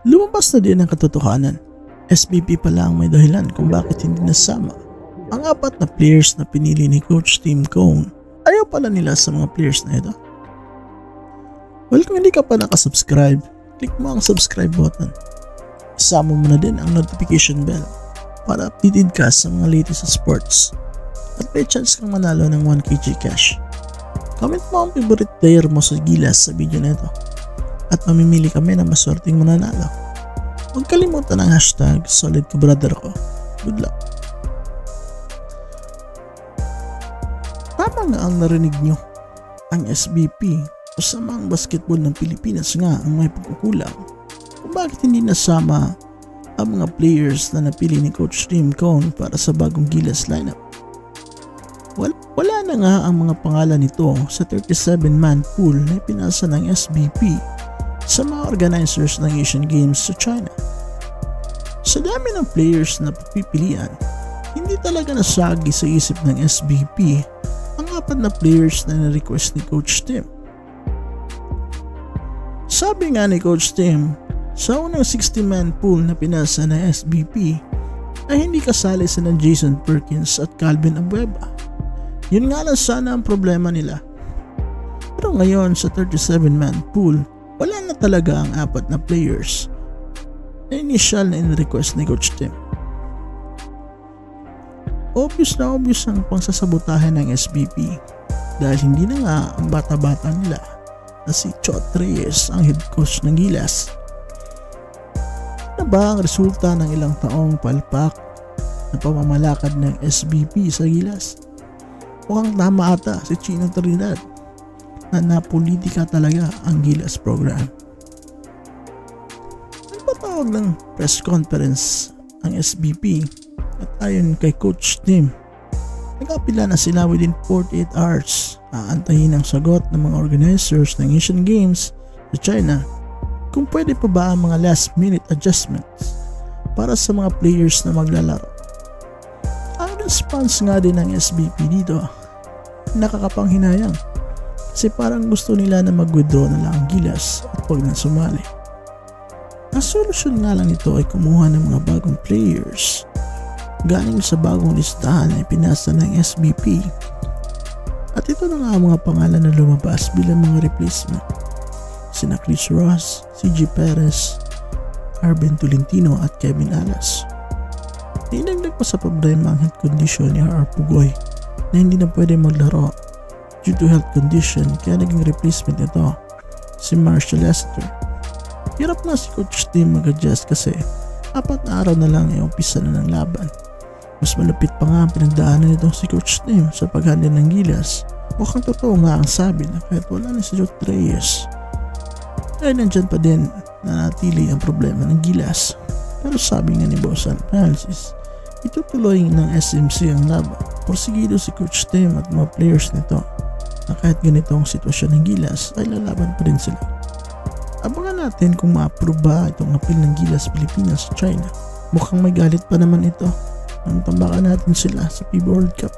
Lumabas na din ang katotohanan. SBP pala ang may dahilan kung bakit hindi nasama ang 4 na players na pinili ni Coach Tim Cone. Ayaw pala nila sa mga players na ito. Well, kung hindi ka pa nakasubscribe, click mo ang subscribe button. Isama mo na din ang notification bell para updated ka sa mga latest sa sports at may chance kang manalo ng 1kg cash. Comment mo ang favorite player mo sa Gilas sa video na ito at mamimili kami ng maswerteng mananalo. Huwag kalimutan ang hashtag #SolidKabrother ko. Good luck! Tama nga ang narinig nyo. Ang SBP o Samaang Basketball ng Pilipinas nga ang may pagkukulang kung bakit hindi nasama ang mga players na napili ni Coach Tim Cone para sa bagong Gilas lineup. Wala na nga ang mga pangalan nito sa 37-man pool na ipinasa ng SBP sa mga organizers ng Asian Games sa China. Sa dami ng players na pipilian, hindi talaga nasagi sa isip ng SBP ang 4 na players na na-request ni Coach Tim. Sabi nga ni Coach Tim, sa unang 60-man pool na pinasa ng SBP ay hindi kasali sina Jason Perkins at Calvin Abueva. Yun nga lang sana ang problema nila. Pero ngayon sa 37-man pool, wala na talaga ang 4 na players na initial na in-request ni Coach Tim. Obvious ang pangsasabotahe ng SBP dahil hindi na nga ang bata-bata nila na si Chot Reyes ang head coach ng Gilas. Ano ba ang resulta ng ilang taong palpak na pamamalakad ng SBP sa Gilas? Mukhang tama ata si Chino Trinidad na napolitika talaga ang Gilas program. Nagpatawag ng press conference ang SBP at ayon kay Coach Tim, nag-apila na sila within 48 hours. Aantayin ang sagot ng mga organizers ng Asian Games sa China kung pwede pa ba ang mga last minute adjustments para sa mga players na maglalaro. Ang response nga din ng SBP dito nakakapanghinayang kasi parang gusto nila na mag-withdraw na lang ang Gilas at wag na sumali. Ang solusyon nga lang ito ay kumuha ng mga bagong players galing sa bagong listahan na ipinasa ng SBP. At ito na nga ang mga pangalan na lumabas bilang mga replacement. Sina Chris Ross, CJ Perez, Arben Tolentino at Kevin Alas. Dinagdag pa sa problema ang health condition ni R. Pugoy na hindi na pwede maglaro due to health condition kaya naging replacement nito si Marshall Lester. Hirap na si Coach Tim mag-adjust kasi 4 na araw na lang ay umpisa na ng laban. Mas malapit pa nga ang pinagdaanan nitong si Coach Tim sa paghandle ng Gilas. Mukhang totoo nga ang sabi na kahit wala na si Chot Reyes ay nandyan pa din na natili ang problema ng Gilas. Pero sabi nga ni Boss Analysis, itutuloy ng SMC ang laban. Porsigido si Coach Tim at mga players nito na kahit ganito ang sitwasyon ng Gilas ay lalaban pa rin sila. Abangan natin kung ma-approve ba itong appeal ng Gilas Pilipinas sa China. Mukhang may galit pa naman ito. Ang tambakan natin sila sa FIBA World Cup.